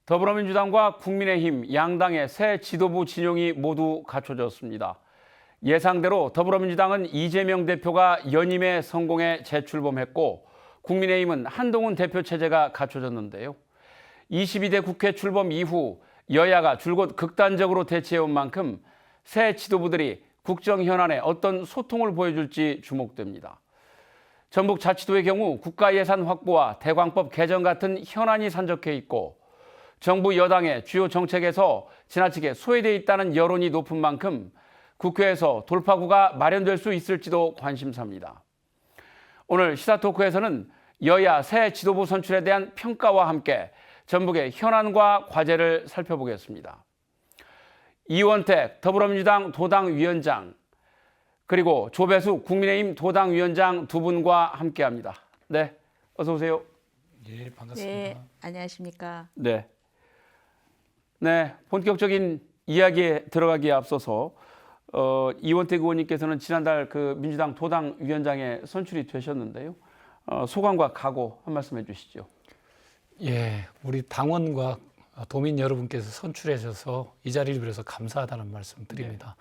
더불어민주당과 국민의힘 양당의 새 지도부 진영이 모두 갖춰졌습니다. 예상대로 더불어민주당은 이재명 대표가 연임에 성공해 재출범했고 국민의힘은 한동훈 대표 체제가 갖춰졌는데요. 22대 국회 출범 이후 여야가 줄곧 극단적으로 대치해온 만큼 새 지도부들이 국정 현안에 어떤 소통을 보여줄지 주목됩니다. 전북자치도의 경우 국가예산 확보와 대광법 개정 같은 현안이 산적해 있고 정부 여당의 주요 정책에서 지나치게 소외돼 있다는 여론이 높은 만큼 국회에서 돌파구가 마련될 수 있을지도 관심사입니다. 오늘 시사토크에서는 여야 새 지도부 선출에 대한 평가와 함께 전북의 현안과 과제를 살펴보겠습니다. 이원택 더불어민주당 도당위원장 그리고 조배수 국민의힘 도당위원장 두 분과 함께합니다. 네, 어서 오세요. 예, 반갑습니다. 네, 안녕하십니까. 네, 본격적인 이야기에 들어가기에 앞서서 이원택 의원님께서는 지난달 그 민주당 도당위원장에 선출이 되셨는데요. 소감과 각오 한 말씀 해주시죠. 예, 우리 당원과 도민 여러분께서 선출해 주셔서 이 자리를 빌어서 감사하다는 말씀 드립니다.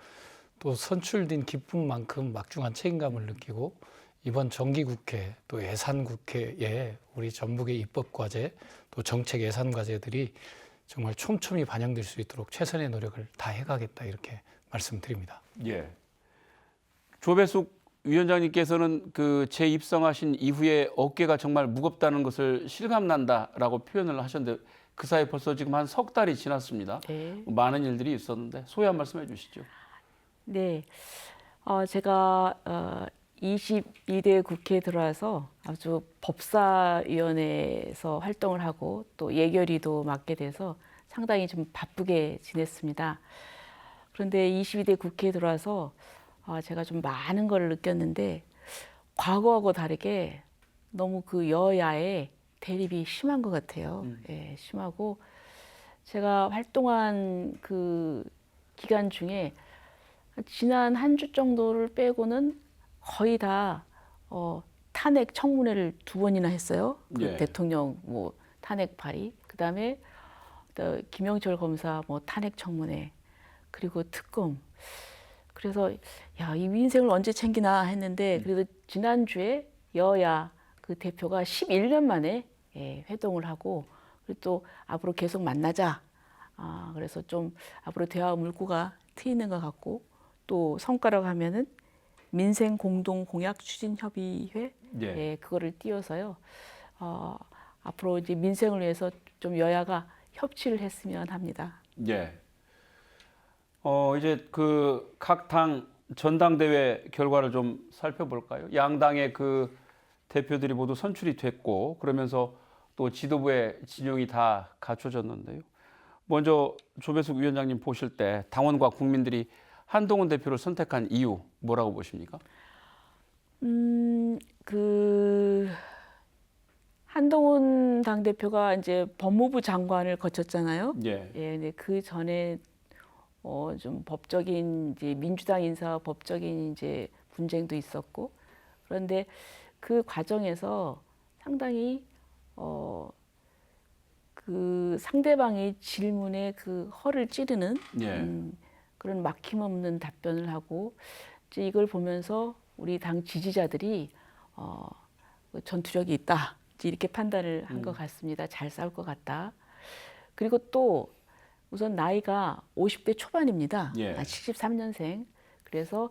또 선출된 기쁨만큼 막중한 책임감을 느끼고 이번 정기국회 또 예산국회에 우리 전북의 입법과제 또 정책 예산과제들이 정말 촘촘히 반영될 수 있도록 최선의 노력을 다해가겠다 이렇게 말씀드립니다. 예. 조배숙 위원장님께서는 그 재입성하신 이후에 어깨가 정말 무겁다는 것을 실감난다라고 표현을 하셨는데 그 사이 벌써 지금 한 석 달이 지났습니다. 네. 많은 일들이 있었는데 소회 한 말씀 해주시죠. 네, 제가 22대 국회에 들어와서 아주 법사위원회에서 활동을 하고 또 예결위도 맡게 돼서 상당히 좀 바쁘게 지냈습니다. 그런데 22대 국회에 들어와서 제가 좀 많은 걸 느꼈는데 과거하고 다르게 너무 그 여야의 대립이 심한 것 같아요. 예, 심하고 제가 활동한 그 기간 중에 지난 한 주 정도를 빼고는 거의 다 탄핵 청문회를 2번이나 했어요. 그 대통령 뭐 탄핵 발의, 그다음에 김영철 검사 뭐 탄핵 청문회, 그리고 특검. 그래서 야, 이 민생을 언제 챙기나 했는데 그래도 지난주에 여야 그 대표가 11년 만에 회동을 하고 그리고 또 앞으로 계속 만나자. 그래서 좀 앞으로 대화 물꼬가 트이는 것 같고 또 성과라고 하면은 민생 공동 공약 추진 협의회 그거를 띄워서요. 앞으로 이제 민생을 위해서 좀 여야가 협치를 했으면 합니다. 예. 이제 그 각 당 전당대회 결과를 좀 살펴볼까요? 양당의 그 대표들이 모두 선출이 됐고 그러면서 또 지도부의 진영이 다 갖춰졌는데요. 먼저 조배숙 위원장님 보실 때 당원과 국민들이 한동훈 대표를 선택한 이유 뭐라고 보십니까? 그 한동훈 당대표가 이제 법무부 장관을 거쳤잖아요. 예. 근데 그 전에 좀 법적인 이제 민주당 인사 법적인 이제 분쟁도 있었고 그런데 그 과정에서 상당히 그 상대방의 질문에 그 허를 찌르는 그런 막힘없는 답변을 하고 이제 이걸 보면서 우리 당 지지자들이 전투력이 있다 이렇게 판단을 한 것 같습니다. 잘 싸울 것 같다. 그리고 또 우선 나이가 50대 초반입니다. 73년생. 그래서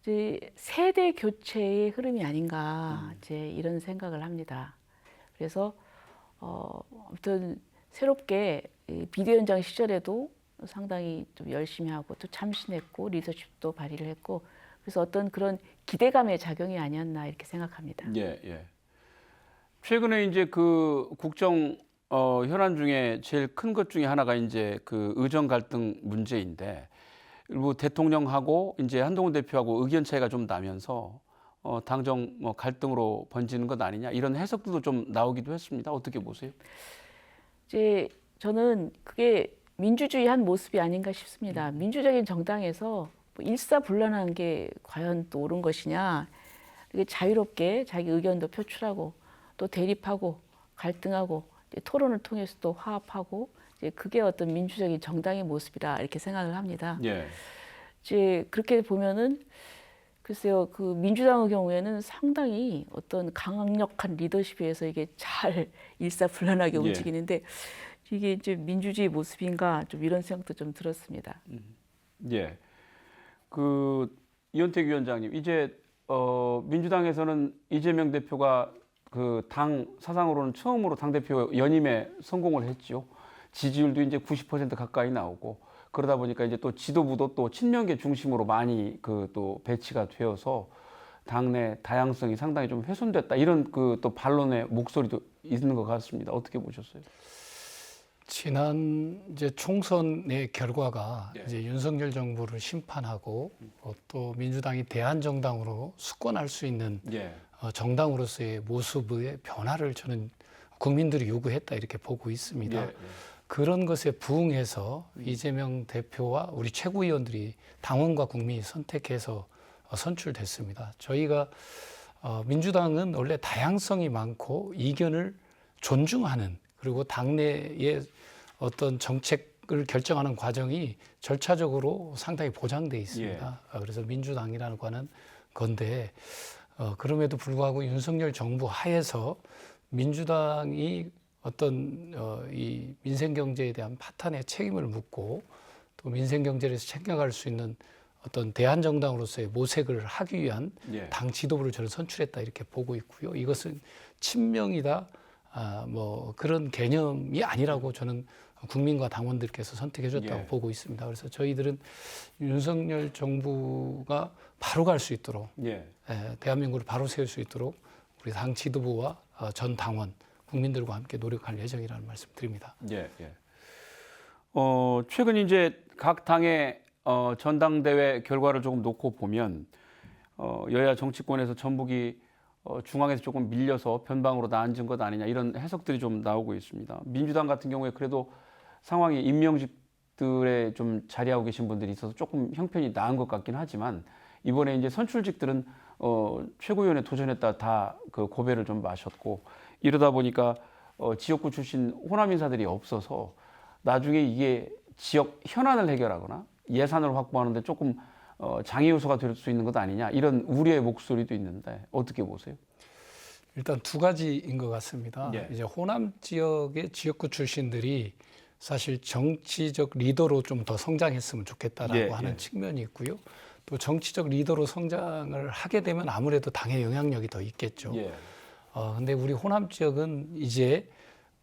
이제 세대 교체의 흐름이 아닌가 이제 이런 생각을 합니다. 그래서 아무튼 새롭게 비대위원장 시절에도 상당히 좀 열심히 하고 또 참신했고 리더십도 발휘를 했고 그래서 어떤 그런 기대감의 작용이 아니었나 이렇게 생각합니다. 예. 최근에 이제 그 국정 현안 중에 제일 큰 것 중에 하나가 이제 그 의정 갈등 문제인데 일부 대통령하고 이제 한동훈 대표하고 의견 차이가 좀 나면서 당정 갈등으로 번지는 것 아니냐 이런 해석들도 좀 나오기도 했습니다. 어떻게 보세요? 이제 저는 그게 민주주의 한 모습이 아닌가 싶습니다. 민주적인 정당에서 뭐 일사불란한 게 과연 또 옳은 것이냐. 이게 자유롭게 자기 의견도 표출하고 또 대립하고 갈등하고 이제 토론을 통해서 또 화합하고 이제 그게 어떤 민주적인 정당의 모습이라 이렇게 생각을 합니다. 예. 이제 그렇게 보면은 글쎄요, 그 민주당의 경우에는 상당히 어떤 강력한 리더십에서 이게 잘 일사불란하게 예. 움직이는데 이게 이제 민주주의 모습인가 좀 이런 생각도 좀 들었습니다. 예. 그 이현택 위원장님, 이제 민주당에서는 이재명 대표가 그 당 사상으로는 처음으로 당 대표 연임에 성공을 했지요. 지지율도 이제 90% 가까이 나오고 그러다 보니까 이제 또 지도부도 또 친명계 중심으로 많이 그 또 배치가 되어서 당내 다양성이 상당히 좀 훼손됐다 이런 그 또 반론의 목소리도 있는 것 같습니다. 어떻게 보셨어요? 지난 이제 총선의 결과가 예. 이제 윤석열 정부를 심판하고 또 민주당이 대한정당으로 수권할 수 있는 예. 정당으로서의 모습의 변화를 저는 국민들이 요구했다 이렇게 보고 있습니다. 예. 그런 것에 부응해서 이재명 대표와 우리 최고위원들이 당원과 국민이 선택해서 선출됐습니다. 저희가 민주당은 원래 다양성이 많고 이견을 존중하는 그리고 당내의 어떤 정책을 결정하는 과정이 절차적으로 상당히 보장돼 있습니다. 그래서 민주당이라는 거는 건데 그럼에도 불구하고 윤석열 정부 하에서 민주당이 어떤 이 민생 경제에 대한 파탄의 책임을 묻고 또 민생 경제를 챙겨갈 수 있는 어떤 대한정당으로서의 모색을 하기 위한 예. 당 지도부를 저는 선출했다 이렇게 보고 있고요. 이것은 친명이다 뭐 그런 개념이 아니라고 저는 국민과 당원들께서 선택해줬다고 예. 보고 있습니다. 그래서 저희들은 윤석열 정부가 바로 갈 수 있도록 예. 대한민국을 바로 세울 수 있도록 우리 당 지도부와 전 당원 국민들과 함께 노력할 예정이라는 말씀드립니다. 예. 예. 최근 이제 각 당의 전당대회 결과를 조금 놓고 보면 여야 정치권에서 전북이 중앙에서 조금 밀려서 변방으로 나앉은 것 아니냐 이런 해석들이 좀 나오고 있습니다. 민주당 같은 경우에 그래도 상황이 임명직들에 좀 자리하고 계신 분들이 있어서 조금 형편이 나은 것 같긴 하지만 이번에 이제 선출직들은 최고위원회 도전했다 다 그 고배를 좀 마셨고 이러다 보니까 지역구 출신 호남 인사들이 없어서 나중에 이게 지역 현안을 해결하거나 예산을 확보하는데 조금 장애 요소가 될 수 있는 것 아니냐 이런 우려의 목소리도 있는데 어떻게 보세요? 일단 두 가지인 것 같습니다. 예. 이제 호남 지역의 지역구 출신들이 사실 정치적 리더로 좀 더 성장했으면 좋겠다라고 예, 하는 예. 측면이 있고요. 또 정치적 리더로 성장을 하게 되면 아무래도 당의 영향력이 더 있겠죠. 예. 근데 우리 호남 지역은 이제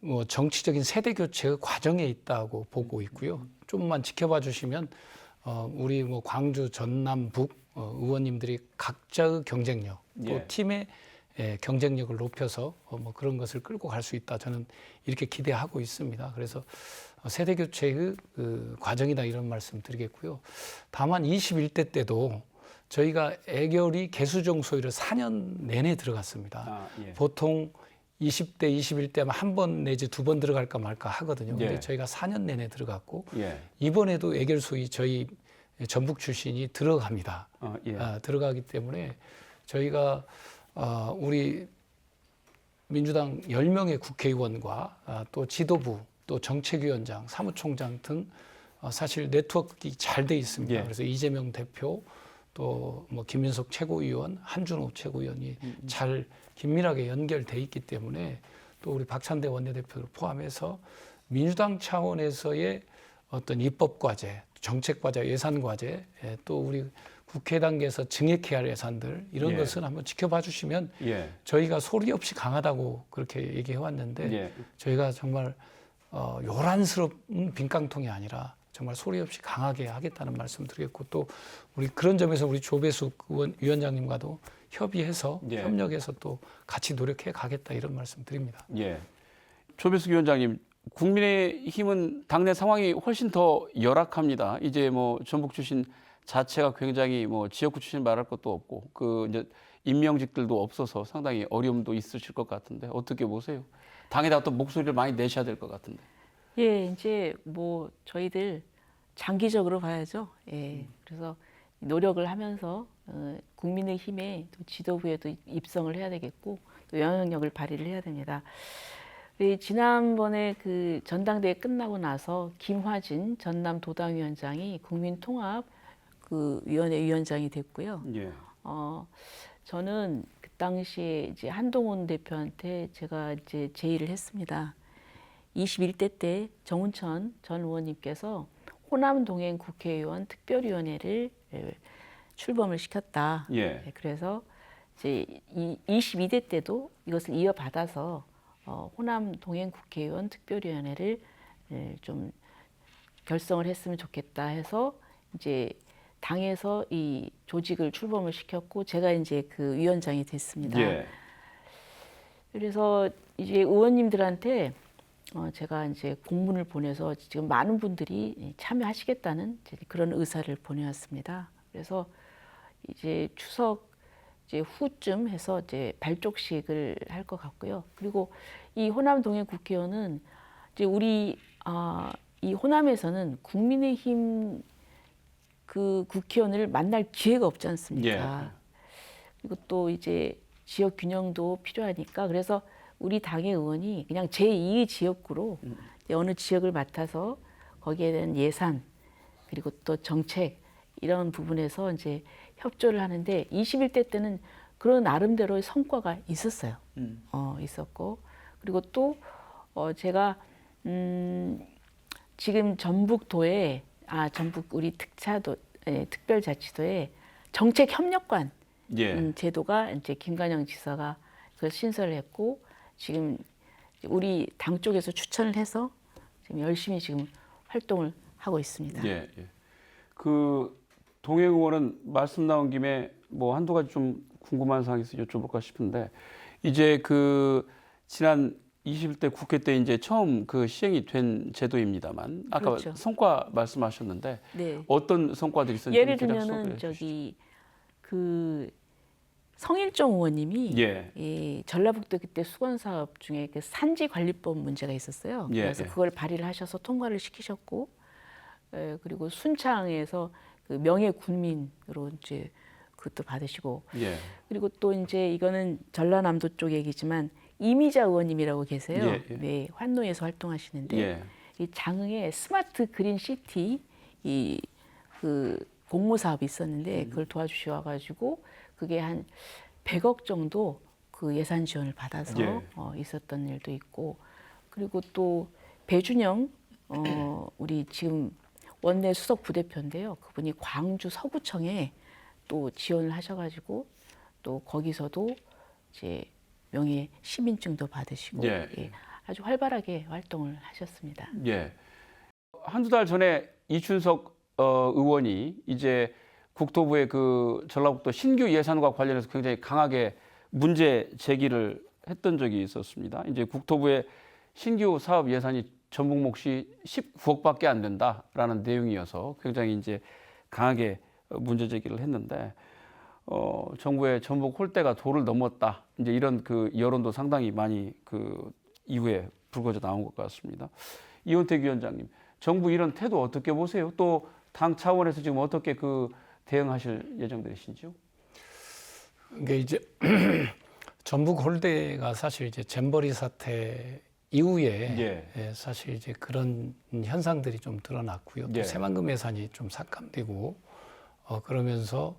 뭐 정치적인 세대 교체의 과정에 있다고 보고 있고요. 좀만 지켜봐 주시면 우리 뭐 광주, 전남, 북 의원님들이 각자의 경쟁력, 또 예. 팀의 경쟁력을 높여서 뭐 그런 것을 끌고 갈 수 있다. 저는 이렇게 기대하고 있습니다. 그래서 세대 교체의 그 과정이다 이런 말씀 드리겠고요. 다만 21대 때도 저희가 애결이 개수종 소위를 4년 내내 들어갔습니다. 아, 예. 보통 20대, 21대 하면 한 번 내지 두 번 들어갈까 말까 하거든요. 근데 예. 저희가 4년 내내 들어갔고 예. 이번에도 애결 소위 저희 전북 출신이 들어갑니다. 예. 들어가기 때문에 저희가 우리 민주당 10명의 국회의원과 또 지도부, 또 정책위원장, 사무총장 등 사실 네트워크가 잘 돼 있습니다. 예. 그래서 이재명 대표, 또 뭐 김민석 최고위원, 한준호 최고위원이 잘 긴밀하게 연결돼 있기 때문에 또 우리 박찬대 원내대표를 포함해서 민주당 차원에서의 어떤 입법 과제, 정책 과제, 예산 과제, 또 우리 국회 단계에서 증액해야 할 예산들 이런 예. 것을 한번 지켜봐 주시면 예. 저희가 소리 없이 강하다고 그렇게 얘기해 왔는데 예. 저희가 정말 요란스러운 빈깡통이 아니라 정말 소리 없이 강하게 하겠다는 말씀 드리겠고 또 우리 그런 점에서 우리 조배숙 위원장님과도 협의해서 예. 협력해서 또 같이 노력해 가겠다 이런 말씀 드립니다. 예. 조배숙 위원장님, 국민의힘은 당내 상황이 훨씬 더 열악합니다. 이제 뭐 전북 출신 자체가 굉장히 뭐 지역구 출신 말할 것도 없고 그 이제 임명직들도 없어서 상당히 어려움도 있으실 것 같은데 어떻게 보세요? 당에다 또 목소리를 많이 내셔야 될 것 같은데. 예, 이제 뭐 저희들 장기적으로 봐야죠. 예, 그래서 노력을 하면서 국민의힘의 또 지도부에도 입성을 해야 되겠고 또 영향력을 발휘를 해야 됩니다. 네, 지난번에 그 전당대회 끝나고 나서 김화진 전남 도당위원장이 국민통합 그 위원회 위원장이 됐고요. 예. 저는 그 당시에 이제 한동훈 대표한테 제가 이제 제의를 했습니다. 21대 때 정운천 전 의원님께서 호남 동행 국회의원 특별위원회를 출범을 시켰다. 예. 그래서 이제 22대 때도 이것을 이어받아서 호남 동행 국회의원 특별위원회를 좀 결성을 했으면 좋겠다 해서 이제 당에서 이 조직을 출범을 시켰고 제가 이제 그 위원장이 됐습니다. 예. 그래서 이제 의원님들한테 제가 이제 공문을 보내서 지금 많은 분들이 참여하시겠다는 이제 그런 의사를 보내왔습니다. 그래서 이제 추석 이제 후쯤 해서 이제 발족식을 할 것 같고요. 그리고 이 호남 동행 국회의원은 이제 우리 이 호남에서는 국민의힘 그 국회의원을 만날 기회가 없지 않습니까? 예. 그리고 또 이제 지역 균형도 필요하니까 그래서 우리 당의 의원이 그냥 제2의 지역구로 어느 지역을 맡아서 거기에 대한 예산 그리고 또 정책 이런 부분에서 이제 협조를 하는데 21대 때는 그런 나름대로의 성과가 있었어요. 있었고 그리고 또 제가 지금 전북도에 전북 우리 특별자치도에 정책협력관 예. 제도가 이제 김관영 지사가 그걸 신설을 했고 지금 우리 당 쪽에서 추천을 해서 지금 열심히 지금 활동을 하고 있습니다. 예. 예. 그 동행 의원은 말씀 나온 김에 뭐 한두 가지 좀 궁금한 사항이 있어서 여쭤볼까 싶은데 이제 그 지난 21대 국회 때 이제 처음 그 시행이 된 제도입니다만 아까 그렇죠. 성과 말씀하셨는데 네. 어떤 성과들이 있었는지 예를 좀 대략 들면은 소개해 주시죠. 저기 그 성일종 의원님이 예. 이 전라북도 그때 수건 사업 중에 그 산지 관리법 문제가 있었어요. 예, 그래서 예. 그걸 발의를 하셔서 통과를 시키셨고, 그리고 순창에서 그 명예 군민으로 이제 그것도 받으시고, 예. 그리고 또 이제 이거는 전라남도 쪽 얘기지만 이미자 의원님이라고 계세요. 예, 예. 네, 환노에서 활동하시는데 예. 이 장흥에 스마트 그린 시티 이 그 공모 사업이 있었는데 그걸 도와주셔가지고 그게 한 100억 정도 그 예산 지원을 받아서 예. 있었던 일도 있고 그리고 또 배준영 우리 지금 원내 수석 부대표인데요. 그분이 광주 서구청에 또 지원을 하셔가지고 또 거기서도 이제 명예 시민증도 받으시고 예. 예, 아주 활발하게 활동을 하셨습니다. 예. 한두 달 전에 이춘석 의원이 이제 국토부의 그 전라북도 신규 예산과 관련해서 굉장히 강하게 문제 제기를 했던 적이 있었습니다. 이제 국토부의 신규 사업 예산이 전북 몫이 19억밖에 안 된다라는 내용이어서 굉장히 이제 강하게 문제 제기를 했는데 정부의 전북 홀대가 도를 넘었다. 이제 이런 그 여론도 상당히 많이 그 이후에 불거져 나온 것 같습니다. 이원택 위원장님, 정부 이런 태도 어떻게 보세요? 또 당 차원에서 지금 어떻게 그 대응하실 예정되신지요? 이게 이제 전북 홀대가 사실 이제 잼버리 사태 이후에 예. 사실 이제 그런 현상들이 좀 드러났고요. 또 예. 새만금 예산이 좀 삭감되고 그러면서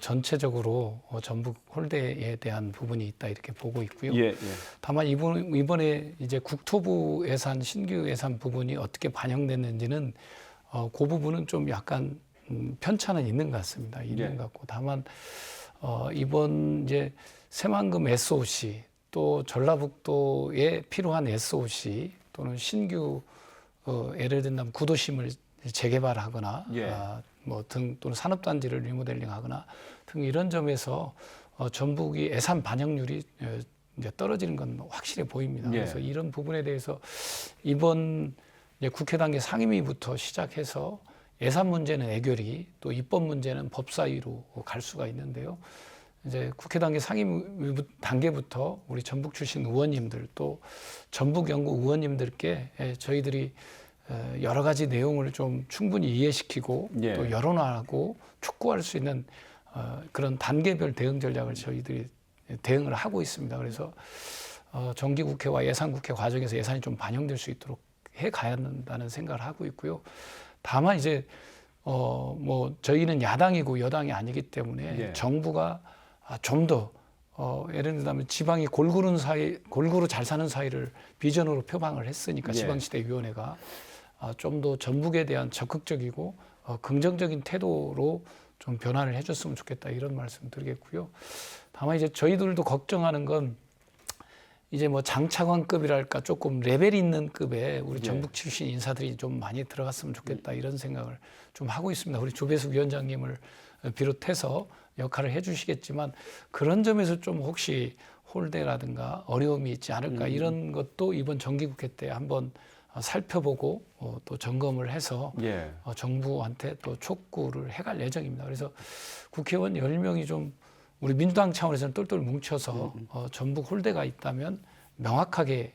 전체적으로 전북 홀대에 대한 부분이 있다 이렇게 보고 있고요. 예. 예. 다만 이번에 이제 국토부 예산 신규 예산 부분이 어떻게 반영됐는지는 그 부분은 좀 약간 편차는 있는 것 같습니다. 있는 것 같고 다만 이번 이제 새만금 SOC 또 전라북도에 필요한 SOC 또는 신규 예를 든다면 구도심을 재개발하거나 예. 또는 산업단지를 리모델링하거나 등 이런 점에서 전북이 예산 반영률이 이제 떨어지는 건 확실해 보입니다. 예. 그래서 이런 부분에 대해서 이번 이제 국회 단계 상임위부터 시작해서 예산 문제는 애결이 또 입법 문제는 법사위로 갈 수가 있는데요. 이제 국회 단계 상임위 단계부터 우리 전북 출신 의원님들 또 전북 연구 의원님들께 저희들이 여러 가지 내용을 좀 충분히 이해시키고 예. 또 여론화하고 촉구할 수 있는 그런 단계별 대응 전략을 저희들이 대응을 하고 있습니다. 그래서 정기국회와 예산국회 과정에서 예산이 좀 반영될 수 있도록 해 가야 한다는 생각을 하고 있고요. 다만 이제 뭐 저희는 야당이고 여당이 아니기 때문에 예. 정부가 좀 더 예를 들면 지방이 골고루 잘 사는 사회를 비전으로 표방을 했으니까 예. 지방시대위원회가 좀 더 전북에 대한 적극적이고 긍정적인 태도로 좀 변화를 해줬으면 좋겠다 이런 말씀 드리겠고요. 다만 이제 저희들도 걱정하는 건 이제 뭐 장차관급이랄까 조금 레벨 있는 급의 우리 예. 전북 출신 인사들이 좀 많이 들어갔으면 좋겠다 이런 생각을 좀 하고 있습니다. 우리 조배수 위원장님을 비롯해서 역할을 해주시겠지만 그런 점에서 좀 혹시 홀대라든가 어려움이 있지 않을까 이런 것도 이번 정기국회 때 한번 살펴보고 또 점검을 해서 예. 정부한테 또 촉구를 해갈 예정입니다. 그래서 국회의원 10명이 좀 우리 민주당 차원에서는 똘똘 뭉쳐서 전북 홀대가 있다면 명확하게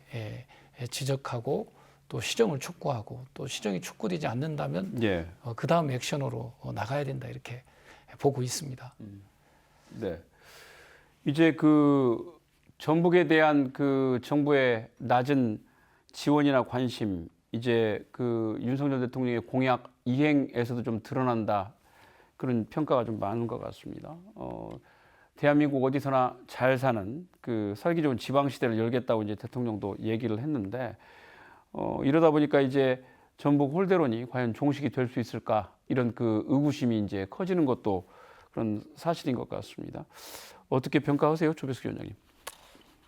지적하고 또 시정을 촉구하고 또 시정이 촉구되지 않는다면 예. 그 다음 액션으로 나가야 된다 이렇게 보고 있습니다. 네. 이제 그 전북에 대한 그 정부의 낮은 지원이나 관심, 이제 그 윤석열 대통령의 공약 이행에서도 좀 드러난다. 그런 평가가 좀 많은 것 같습니다. 대한민국 어디서나 잘 사는 그 살기 좋은 지방 시대를 열겠다고 이제 대통령도 얘기를 했는데 이러다 보니까 이제 전북 홀대론이 과연 종식이 될 수 있을까 이런 그 의구심이 이제 커지는 것도 그런 사실인 것 같습니다. 어떻게 평가하세요, 조배수 위원장님?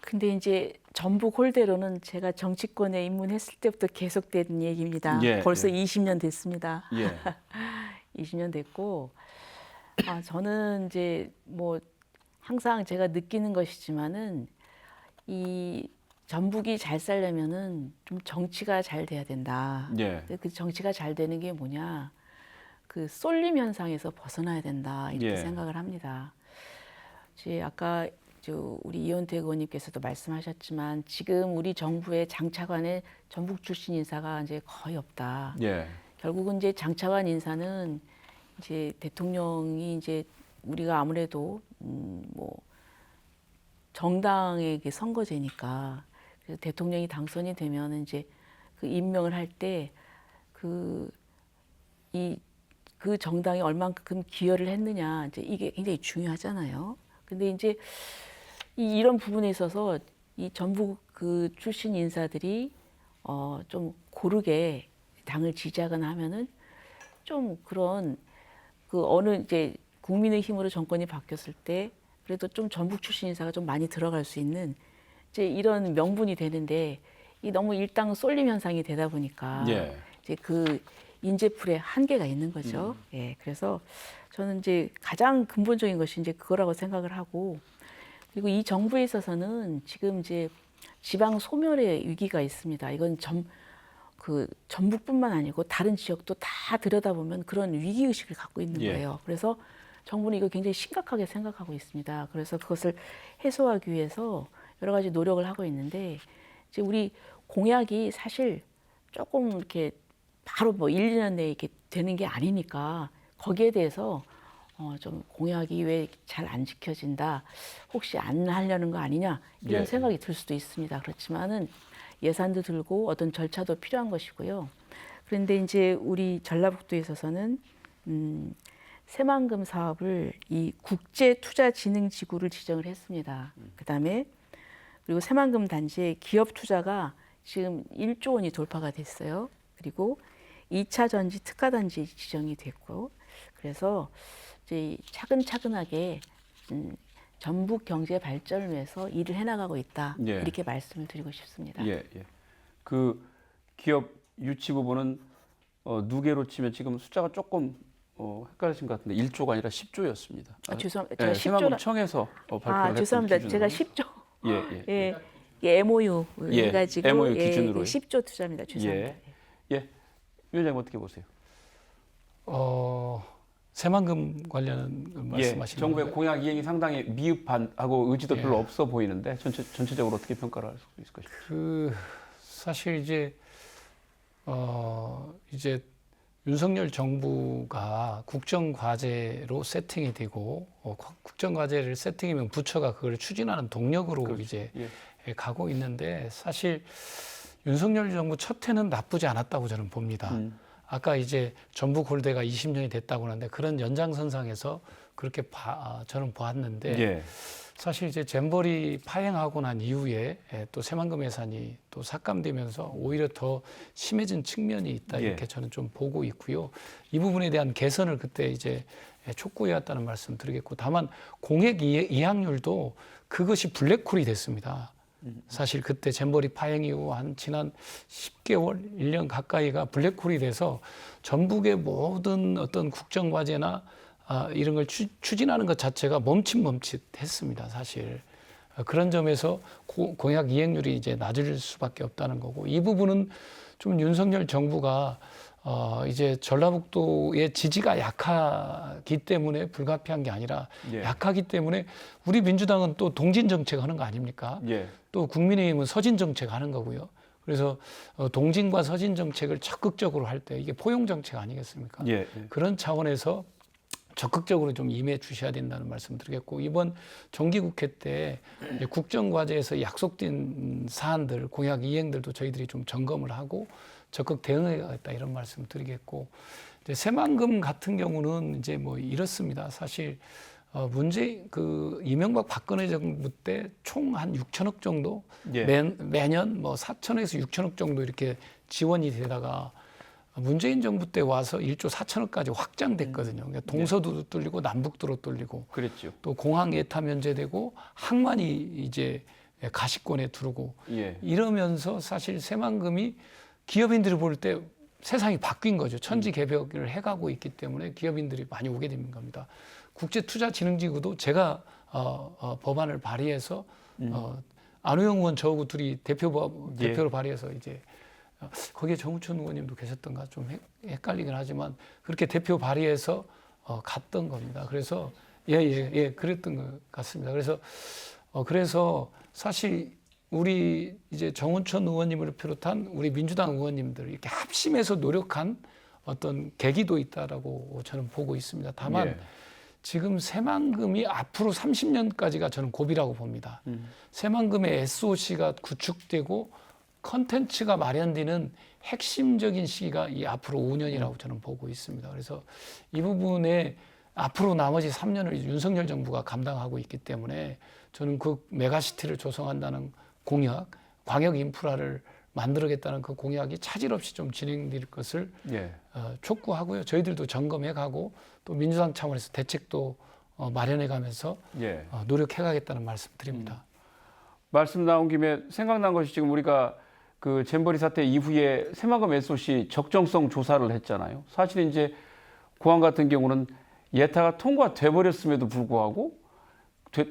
근데 이제 전북 홀대로는 제가 정치권에 입문했을 때부터 계속된 얘기입니다. 예, 벌써 예. 20년 됐습니다. 예. 20년 됐고, 저는 이제 뭐 항상 제가 느끼는 것이지만은 이 전북이 잘 살려면은 좀 정치가 잘 돼야 된다. 예. 근데 그 정치가 잘 되는 게 뭐냐? 그 쏠림 현상에서 벗어나야 된다 이렇게 예. 생각을 합니다. 이제 아까 우리 이현택 의원님께서도 말씀하셨지만 지금 우리 정부의 장차관의 전북 출신 인사가 이제 거의 없다. 예. 결국은 이제 장차관 인사는 이제 대통령이 이제 우리가 아무래도 뭐 정당에게 선거제니까 그래서 대통령이 당선이 되면 이제 그 임명을 할 때 그 정당이 얼만큼 기여를 했느냐 이제 이게 굉장히 중요하잖아요. 근데 이제 이런 부분에 있어서 이 전북 그 출신 인사들이 좀 고르게 당을 지지하거나 하면은 좀 그런 그 어느 이제 국민의힘으로 정권이 바뀌었을 때 그래도 좀 전북 출신 인사가 좀 많이 들어갈 수 있는 이제 이런 명분이 되는데 이 너무 일당 쏠림 현상이 되다 보니까 예. 이제 그 인재풀에 한계가 있는 거죠. 예, 그래서 저는 이제 가장 근본적인 것이 이제 그거라고 생각을 하고 그리고 이 정부에 있어서는 지금 이제 지방 소멸의 위기가 있습니다. 이건 그 전북뿐만 아니고 다른 지역도 다 들여다보면 그런 위기 의식을 갖고 있는 예. 거예요. 그래서 정부는 이거 굉장히 심각하게 생각하고 있습니다. 그래서 그것을 해소하기 위해서 여러 가지 노력을 하고 있는데 이제 우리 공약이 사실 조금 이렇게 바로 뭐 1, 2년 내에 이렇게 되는 게 아니니까 거기에 대해서 좀 공약이 왜 잘 안 지켜진다, 혹시 안 하려는 거 아니냐 이런 예. 생각이 들 수도 있습니다. 그렇지만은 예산도 들고 어떤 절차도 필요한 것이고요. 그런데 이제 우리 전라북도에 있어서는 새만금 사업을 이 국제투자진흥지구를 지정을 했습니다. 그다음에 그리고 새만금 단지의 기업 투자가 지금 1조 원이 돌파가 됐어요. 그리고 2차 전지 특화 단지 지정이 됐고, 그래서 이제 차근차근하게 전북 경제 발전을 위해서 일을 해나가고 있다. 예. 이렇게 말씀을 드리고 싶습니다. 예. 예. 그 기업 유치 부분은 누계로 치면 지금 숫자가 조금 헷갈리신 것 같은데 1조가 아니라 10조였습니다. 죄송합니다. 제가 10조라. 새만금청에서 발표를 했던 죄송합니다. 기준으로. 제가 10조. 예. 예. 이게 MOU 예, 해가지고 MOU 기준으로. 10조 투자입니다. 죄송합니다. 예. 위원장님 어떻게 보세요? 새만금 관련 말씀하시는 정부의 건가요? 공약 이행이 상당히 미흡하고 의지도 예. 별로 없어 보이는데 전체적으로 어떻게 평가를 할 수 있을 것인가요? 사실 이제 윤석열 정부가 국정과제로 세팅이 되고 국정과제를 세팅이면 부처가 그걸 추진하는 동력으로 그렇죠. 이제 예. 가고 있는데 사실 윤석열 정부 첫 해는 나쁘지 않았다고 저는 봅니다. 아까 이제 전북 홀대가 20년이 됐다고 하는데 그런 연장선상에서 그렇게 저는 보았는데 예. 사실 이제 잼버리 파행하고 난 이후에 또 새만금 해산이 또 삭감되면서 오히려 더 심해진 측면이 있다 이렇게 예. 저는 좀 보고 있고요. 이 부분에 대한 개선을 그때 이제 촉구해왔다는 말씀 드리겠고 다만 공약 이항률도 그것이 블랙홀이 됐습니다. 사실 그때 잼버리 파행 이후 한 지난 10개월, 1년 가까이가 블랙홀이 돼서 전북의 모든 어떤 국정과제나 이런 걸 추진하는 것 자체가 멈칫멈칫했습니다. 사실 그런 점에서 공약 이행률이 이제 낮을 수밖에 없다는 거고 이 부분은 좀 윤석열 정부가 이제 전라북도의 지지가 약하기 때문에 불가피한 게 아니라 예. 약하기 때문에 우리 민주당은 또 동진 정책 하는 거 아닙니까? 예. 또 국민의힘은 서진 정책 하는 거고요. 그래서 동진과 서진 정책을 적극적으로 할 때 이게 포용 정책 아니겠습니까? 예. 예. 그런 차원에서 적극적으로 좀 임해 주셔야 된다는 말씀 드리겠고 이번 정기국회 때 이제 국정과제에서 약속된 사안들 공약 이행들도 저희들이 좀 점검을 하고 적극 대응해야겠다 이런 말씀 드리겠고 이제 새만금 같은 경우는 이제 뭐 이렇습니다. 사실 이명박 박근혜 정부 때 총 한 6천억 정도 예. 매년 뭐 4천에서 6천억 정도 이렇게 지원이 되다가 문재인 정부 때 와서 1조 4천억까지 확장됐거든요. 그러니까 동서도도 뚫리고 남북도로 뚫리고 그랬죠. 또 공항 예타 면제되고 항만이 이제 가시권에 두르고 예. 이러면서 사실 새만금이 기업인들이 볼 때 세상이 바뀐 거죠. 천지개벽을 해가고 있기 때문에 기업인들이 많이 오게 되는 겁니다. 국제투자진흥지구도 제가 법안을 발의해서 안우영 의원 저하고 둘이 대표로 발의해서 이제 거기에 정우천 의원님도 계셨던가 좀 헷갈리긴 하지만 그렇게 대표 발의해서 갔던 겁니다. 그래서 그랬던 것 같습니다. 그래서 사실 우리 이제 정우천 의원님을 비롯한 우리 민주당 의원님들 이렇게 합심해서 노력한 어떤 계기도 있다라고 저는 보고 있습니다. 다만 예. 지금 새만금이 앞으로 30년까지가 저는 고비라고 봅니다. 새만금의 SOC가 구축되고 컨텐츠가 마련되는 핵심적인 시기가 이 앞으로 5년이라고 저는 보고 있습니다. 그래서 이 부분에 앞으로 나머지 3년을 윤석열 정부가 감당하고 있기 때문에 저는 그 메가시티를 조성한다는 공약, 광역 인프라를 만들어겠다는 그 공약이 차질 없이 좀 진행될 것을 예. 촉구하고요. 저희들도 점검해가고 또 민주당 차원에서 대책도 마련해가면서 예. 노력해가겠다는 말씀드립니다. 말씀 나온 김에 생각난 것이 지금 우리가 그 잼버리 사태 이후에 새만금 SOC 적정성 조사를 했잖아요. 사실 이제 공항 같은 경우는 예타가 통과돼 버렸음에도 불구하고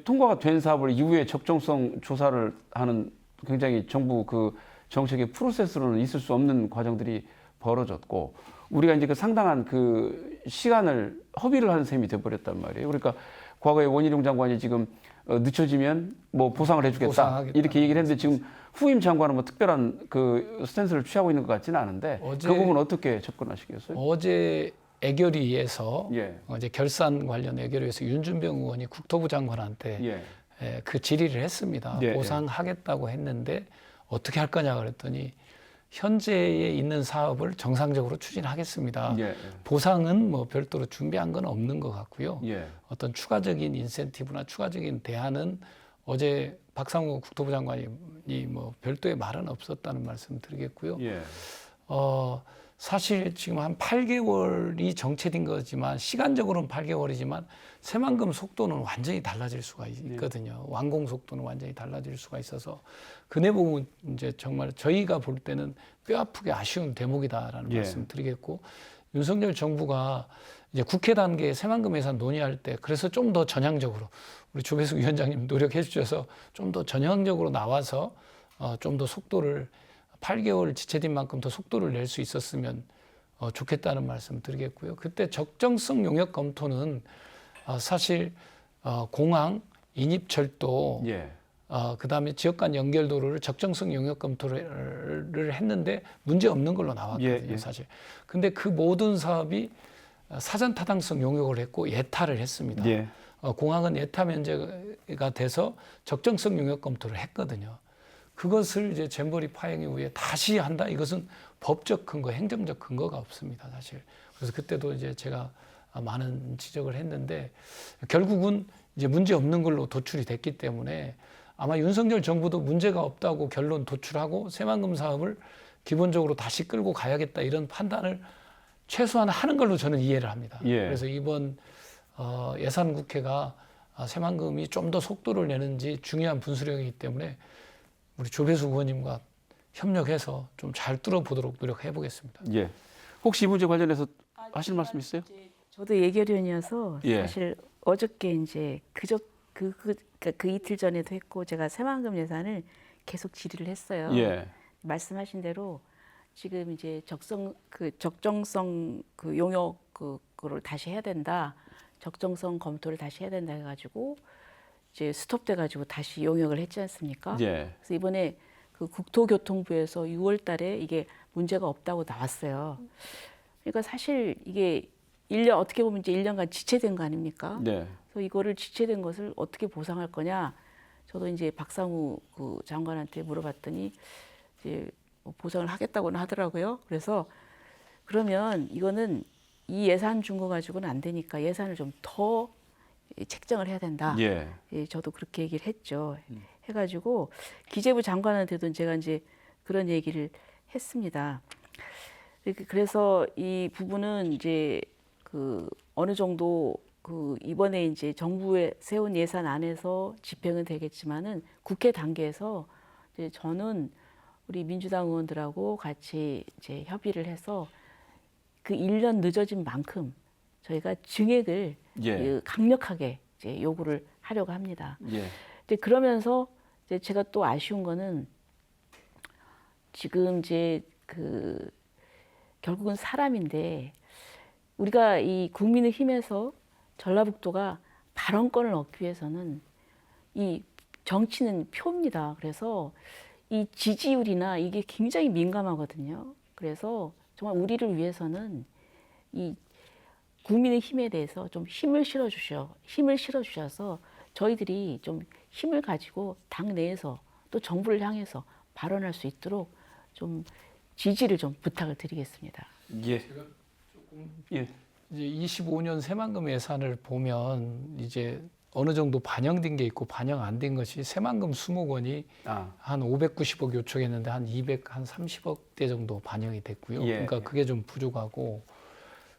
통과가 된 사업을 이후에 적정성 조사를 하는 굉장히 정부 그 정책의 프로세스로는 있을 수 없는 과정들이 벌어졌고 우리가 이제 그 상당한 그 시간을 허비를 하는 셈이 돼버렸단 말이에요. 그러니까 과거에 원희룡 장관이 지금 늦춰지면 뭐 보상을 해주겠다 보상하겠다. 이렇게 얘기를 했는데 지금 후임 장관은 뭐 특별한 그 스탠스를 취하고 있는 것 같지는 않은데 어제- 그 부분 어떻게 접근하시겠어요? 어제 애결위에서 예. 이제 결산 관련 애결위에서 윤준병 의원이 국토부 장관한테 예. 그 질의를 했습니다. 예, 보상하겠다고 했는데 어떻게 할 거냐 그랬더니 현재에 있는 사업을 정상적으로 추진하겠습니다. 예. 보상은 뭐 별도로 준비한 건 없는 것 같고요. 예. 어떤 추가적인 인센티브나 추가적인 대안은 어제 박상우 국토부 장관이 뭐 별도의 말은 없었다는 말씀 드리겠고요. 예. 사실 지금 한 8개월이 정체된 거지만 시간적으로는 8개월이지만 새만금 속도는 완전히 달라질 수가 있거든요. 완공 속도는 완전히 달라질 수가 있어서 그 내용은 이제 정말 저희가 볼 때는 뼈아프게 아쉬운 대목이다라는 예. 말씀 드리겠고 윤석열 정부가 이제 국회 단계에 새만금 예산 논의할 때 그래서 좀 더 전향적으로 우리 조배숙 위원장님 노력해 주셔서 좀 더 전향적으로 나와서 좀 더 속도를 8개월 지체된 만큼 더 속도를 낼 수 있었으면 좋겠다는 말씀 드리겠고요. 그때 적정성 용역 검토는 사실 공항, 인입철도, 예. 그다음에 지역 간 연결도로를 적정성 용역 검토를 했는데 문제 없는 걸로 나왔거든요. 예. 사실. 근데 그 모든 사업이 사전 타당성 용역을 했고 예타를 했습니다. 예. 공항은 예타 면제가 돼서 적정성 용역 검토를 했거든요. 그것을 이제 잼버리 파행 이후에 다시 한다. 이것은 법적 근거, 행정적 근거가 없습니다, 사실. 그래서 그때도 이제 제가 많은 지적을 했는데 결국은 이제 문제 없는 걸로 도출이 됐기 때문에 아마 윤석열 정부도 문제가 없다고 결론 도출하고 새만금 사업을 기본적으로 다시 끌고 가야겠다 이런 판단을 최소한 하는 걸로 저는 이해를 합니다. 예. 그래서 이번 예산국회가 새만금이 좀 더 속도를 내는지 중요한 분수령이기 때문에 우리 조배수 의원님과 협력해서 좀 잘 뚫어보도록 노력해 보겠습니다. 예. 혹시 이 문제 관련해서 하실 말씀 있어요? 저도 예결위원이어서 예. 사실 어저께 이제 그 이틀 전에도 했고 제가 새만금 예산을 계속 질의를 했어요. 예. 말씀하신 대로 지금 이제 적정성 그 용역 그거를 다시 해야 된다. 적정성 검토를 다시 해야 된다 해가지고 이제 스톱돼 가지고 다시 용역을 했지 않습니까? 예. 그래서 이번에 그 국토교통부에서 6월달에 이게 문제가 없다고 나왔어요. 그러니까 사실 이게 1년 어떻게 보면 이제 1년간 지체된 거 아닙니까? 네. 그래서 이거를 지체된 것을 어떻게 보상할 거냐? 저도 이제 박상우 그 장관한테 물어봤더니 이제 뭐 보상을 하겠다고는 하더라고요. 그래서 그러면 이거는 이 예산 준 거 가지고는 안 되니까 예산을 좀 더 책정을 해야 된다. 예. 예, 저도 그렇게 얘기를 했죠. 해가지고 기재부 장관한테도 제가 이제 그런 얘기를 했습니다. 그래서 이 부분은 이제 그 어느 정도 그 이번에 이제 정부에 세운 예산 안에서 집행은 되겠지만은 국회 단계에서 이제 저는 우리 민주당 의원들하고 같이 이제 협의를 해서 그 1년 늦어진 만큼 저희가 증액을 예. 강력하게 이제 요구를 하려고 합니다. 예. 이제 그러면서 이제 제가 또 아쉬운 거는 지금 이제 그 결국은 사람인데 우리가 이 국민의힘에서 전라북도가 발언권을 얻기 위해서는 이 정치는 표입니다. 그래서 이 지지율이나 이게 굉장히 민감하거든요. 그래서 정말 우리를 위해서는 이 국민의힘에 대해서 좀 힘을 실어주셔서 저희들이 좀 힘을 가지고 당 내에서 또 정부를 향해서 발언할 수 있도록 좀 지지를 좀 부탁을 드리겠습니다. 예. 예. 이제 25년 새만금 예산을 보면 이제 어느 정도 반영된 게 있고 반영 안 된 것이 새만금 수목원이 한 590억 요청했는데 한 230억대 정도 반영이 됐고요. 예. 그러니까 그게 좀 부족하고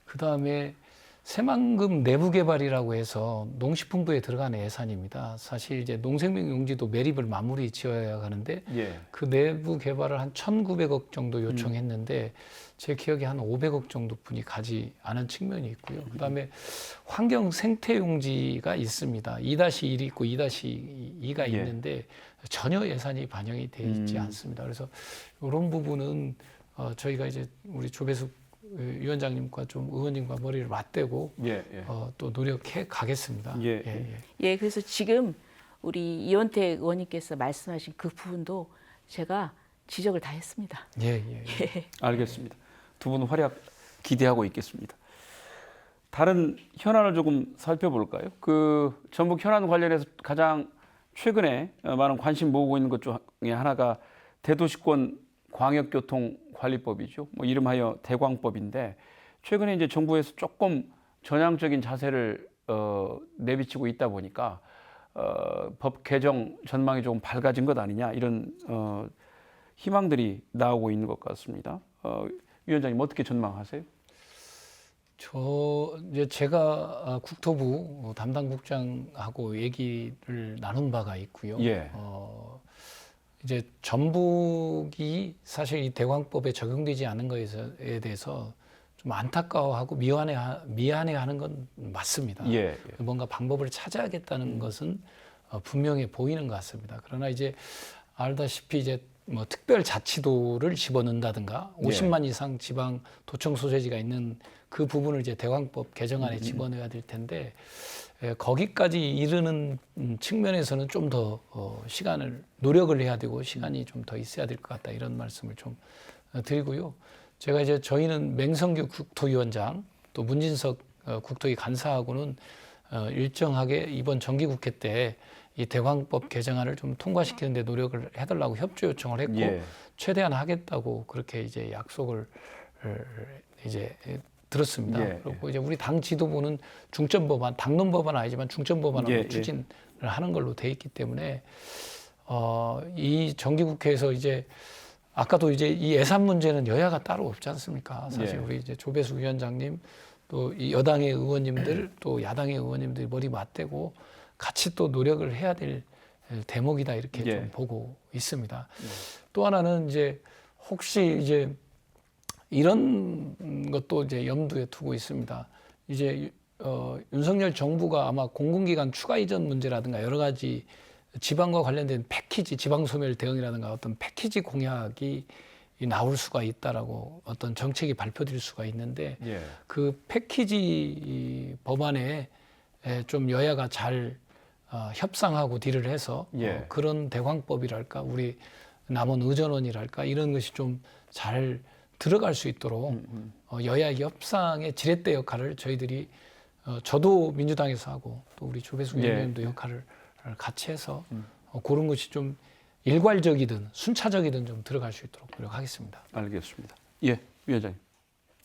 그다음에 새만금 내부 개발이라고 해서 농식품부에 들어가는 예산입니다. 사실 이제 농생명 용지도 매립을 마무리 지어야 하는데 예. 그 내부 개발을 한 1,900억 정도 요청했는데 제 기억에 한 500억 정도 분이 가지 않은 측면이 있고요. 그다음에 환경 생태 용지가 있습니다. 2-1이 있고 2-2가 예. 있는데 전혀 예산이 반영이 되어 있지 않습니다. 그래서 이런 부분은 저희가 이제 우리 조배숙 위원장님과 좀 의원님과 머리를 맞대고 예. 예. 또 노력해 가겠습니다. 예. 예, 그래서 지금 우리 이원택 의원님께서 말씀하신 그 부분도 제가 지적을 다 했습니다. 예. 알겠습니다. 두 분 활약 기대하고 있겠습니다. 다른 현안을 조금 살펴볼까요? 그 전북 현안 관련해서 가장 최근에 많은 관심 모으고 있는 것 중에 하나가 대도시권 광역교통관리법이죠. 뭐 이름하여 대광법인데 최근에 이제 정부에서 조금 전향적인 자세를 내비치고 있다 보니까 법 개정 전망이 조금 밝아진 것 아니냐 이런 희망들이 나오고 있는 것 같습니다. 위원장님 어떻게 전망하세요? 제가 국토부 담당 국장하고 얘기를 나눈 바가 있고요. 예. 이제 전북이 사실 이 대광법에 적용되지 않은 것에 대해서 좀 안타까워하고 미안해하는 건 맞습니다. 예. 뭔가 방법을 찾아야겠다는 것은 분명해 보이는 것 같습니다. 그러나 이제 알다시피 이제 뭐 특별자치도를 집어넣는다든가 50만 이상 지방 도청 소재지가 있는 그 부분을 이제 대광법 개정안에 집어넣어야 될 텐데 거기까지 이르는 측면에서는 좀 더 노력을 해야 되고 시간이 좀 더 있어야 될 것 같다 이런 말씀을 좀 드리고요. 제가 이제 저희는 맹성규 국토위원장 또 문진석 국토위 간사하고는 일정하게 이번 정기국회 때 이 대광법 개정안을 좀 통과시키는 데 노력을 해달라고 협조 요청을 했고 예. 최대한 하겠다고 그렇게 이제 약속을 이제 들었습니다. 예, 그리고 이제 우리 당 지도부는 중점 법안, 당론 법안은 아니지만 중점 법안으로 예, 예. 추진을 하는 걸로 돼 있기 때문에 이 정기국회에서 이제 아까도 이제 이 예산 문제는 여야가 따로 없지 않습니까? 사실 예. 우리 이제 조배수 위원장님 또 이 여당의 의원님들 또 야당의 의원님들이 머리 맞대고 같이 또 노력을 해야 될 대목이다 이렇게 예. 좀 보고 있습니다. 또 하나는 이제 혹시 이제 이런 것도 이제 염두에 두고 있습니다. 이제 윤석열 정부가 아마 공공기관 추가 이전 문제라든가 여러 가지 지방과 관련된 패키지, 지방소멸 대응이라든가 어떤 패키지 공약이 나올 수가 있다라고 어떤 정책이 발표될 수가 있는데 예. 그 패키지 법안에 좀 여야가 잘 협상하고 딜을 해서 예. 그런 대광법이랄까 우리 남원 의전원이랄까 이런 것이 좀 잘 들어갈 수 있도록 여야 협상의 지렛대 역할을 저희들이 저도 민주당에서 하고 또 우리 조배수 예. 의원님도 역할을 같이 해서 그런 것이 좀 일괄적이든 순차적이든 좀 들어갈 수 있도록 노력하겠습니다. 알겠습니다. 예, 위원장님.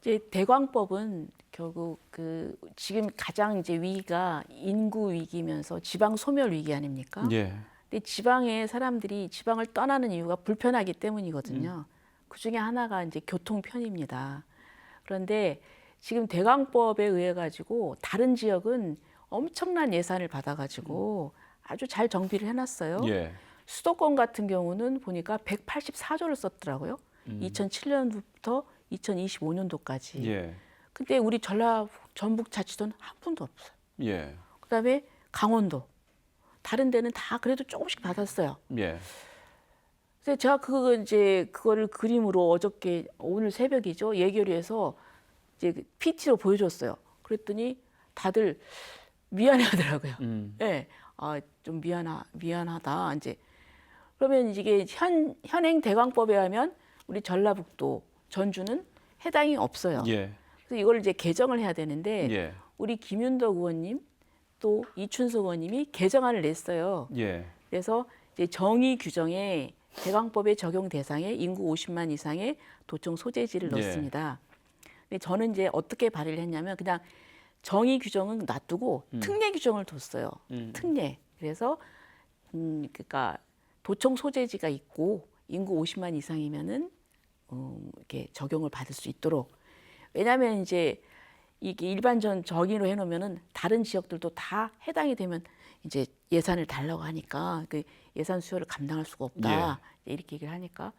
이제 대광법은 결국 그 지금 가장 이제 위기가 인구 위기면서 지방 소멸 위기 아닙니까? 예. 근데 지방에 사람들이 지방을 떠나는 이유가 불편하기 때문이거든요. 그 중에 하나가 이제 교통 편입니다. 그런데 지금 대광법에 의해 가지고 다른 지역은 엄청난 예산을 받아 가지고 아주 잘 정비를 해놨어요. 예. 수도권 같은 경우는 보니까 184조를 썼더라고요. 2007년부터 2025년도까지. 예. 근데 우리 전북자치도는 한 푼도 없어요. 예. 그다음에 강원도 다른 데는 다 그래도 조금씩 받았어요. 예. 그래서 제가 그거를 그림으로 어저께 오늘 새벽이죠 예결위에서 이제 PT로 보여줬어요. 그랬더니 다들 미안해하더라고요. 예, 좀 미안하다 이제. 그러면 이게 현행 대광법에 하면 우리 전라북도, 전주는 해당이 없어요. 예. 그래서 이걸 이제 개정을 해야 되는데 예. 우리 김윤덕 의원님 또 이춘석 의원님이 개정안을 냈어요. 예. 그래서 이제 정의 규정에 대광법의 적용 대상에 인구 50만 이상의 도청 소재지를 예. 넣습니다. 근데 저는 이제 어떻게 발의를 했냐면 그냥 정의 규정은 놔두고 특례 규정을 뒀어요. 특례. 그래서 그러니까 도청 소재지가 있고 인구 50만 이상이면은 이렇게 적용을 받을 수 있도록. 왜냐하면 이제 이게 일반 정의로 해놓으면은 다른 지역들도 다 해당이 되면 이제 예산을 달라고 하니까 그 예산 수요를 감당할 수가 없다 이렇게 얘기를 하니까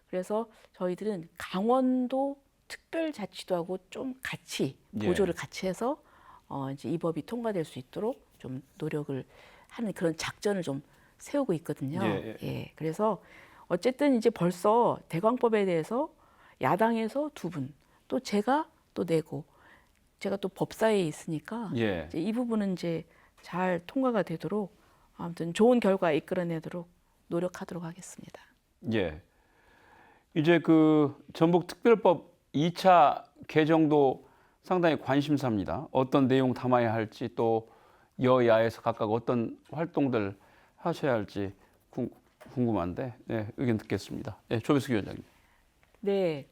그래서 저희들은 강원도 특별자치도하고 좀 같이 보조를 같이 해서 이제 이 법이 통과될 수 있도록 좀 노력을 하는 그런 작전을 좀 세우고 있거든요. 예. 그래서 어쨌든 이제 벌써 대광법에 대해서 야당에서 2분, 또 제가 또 내고, 제가 또 법사위에 있으니까 예. 이제 이 부분은 이제 잘 통과가 되도록 아무튼 좋은 결과 이끌어내도록 노력하도록 하겠습니다. 예. 이제 그 전북특별법 2차 개정도 상당히 관심사입니다. 어떤 내용 담아야 할지 또 여야에서 각각 어떤 활동들 하셔야 할지 궁금한데 의견 듣겠습니다. 조배수 위원장님. 네.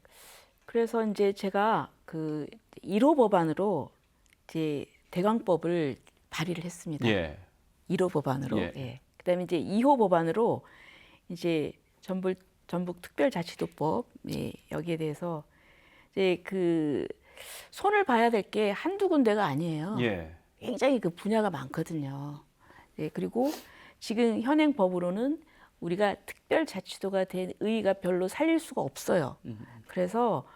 그래서 이제 제가 그 1호 법안으로 이제 대광법을 발의를 했습니다. 예. 1호 법안으로. 예. 예. 그다음에 이제 2호 법안으로 이제 전북 특별자치도법 여기에 대해서 이제 그 손을 봐야 될 게 한두 군데가 아니에요. 예. 굉장히 그 분야가 많거든요. 네, 그리고 지금 현행 법으로는 우리가 특별자치도가 된 의의가 별로 살릴 수가 없어요. 그래서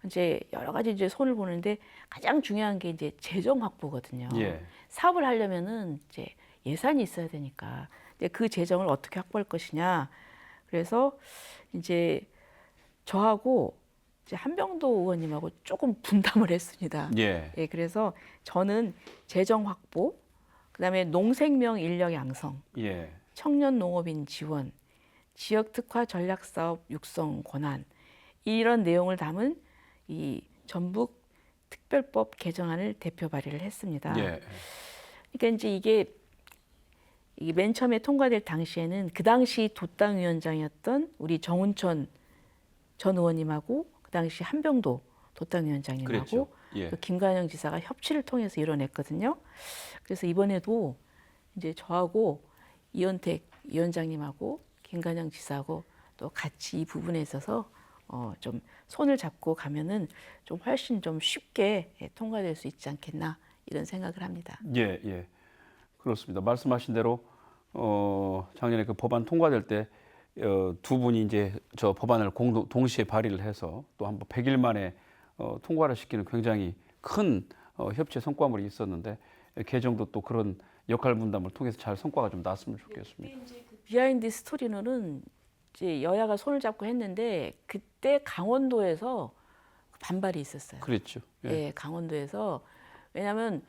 이제 여러 가지 이제 손을 보는데 가장 중요한 게 이제 재정 확보거든요. 예. 사업을 하려면은 이제 예산이 있어야 되니까 이제 그 재정을 어떻게 확보할 것이냐. 그래서 이제 저하고 이제 한병도 의원님하고 조금 분담을 했습니다. 예. 예, 그래서 저는 재정 확보, 그다음에 농생명 인력 양성, 예. 청년 농업인 지원, 지역 특화 전략 사업 육성 권한 이런 내용을 담은 이 전북 특별법 개정안을 대표 발의를 했습니다. 예. 그러니까 이제 이게 이게 맨 처음에 통과될 당시에는 그 당시 도당위원장이었던 우리 정운천 전 의원님하고 그 당시 한병도 도당위원장님하고 그랬죠. 예. 또 김관영 지사가 협치를 통해서 이뤄냈거든요. 그래서 이번에도 이제 저하고 이현택 위원장님하고 김관영 지사하고 또 같이 이 부분에 있어서 좀 손을 잡고 가면은 좀 훨씬 좀 쉽게 통과될 수 있지 않겠나 이런 생각을 합니다. 예, 예. 그렇습니다. 말씀하신 대로 작년에 그 법안 통과될 때 두 분이 이제 저 법안을 동시에 발의를 해서 또 한번 100일 만에 통과를 시키는 굉장히 큰 협치 성과물이 있었는데 개정도 또 그런 역할 분담을 통해서 잘 성과가 좀 났으면 좋겠습니다. 비하인드 스토리는 이제 여야가 손을 잡고 했는데 그때 강원도에서 반발이 있었어요. 그랬죠. 예. 예, 강원도에서 왜냐하면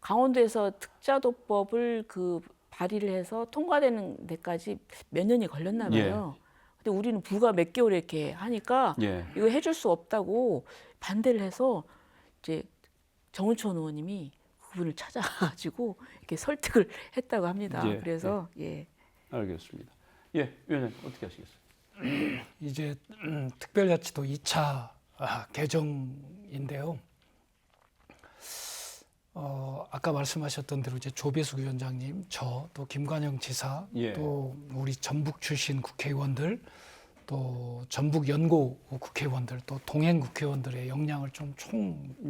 강원도에서 특자도법을 그 발의를 해서 통과되는 데까지 몇 년이 걸렸나 봐요. 근데 우리는 불과 몇 개월 이렇게 하니까 예. 이거 해줄 수 없다고 반대를 해서 이제 정은천 의원님이 그분을 찾아가지고 이렇게 설득을 했다고 합니다. 예, 그래서 예. 알겠습니다. 예, 위원장님 어떻게 하시겠어요? 이제 특별자치도 2차 개정인데요. 아까 말씀하셨던 대로 이제 조배숙 위원장님, 저 또 김관영 지사, 예. 또 우리 전북 출신 국회의원들, 또 전북 연고 국회의원들, 또 동행 국회의원들의 역량을 좀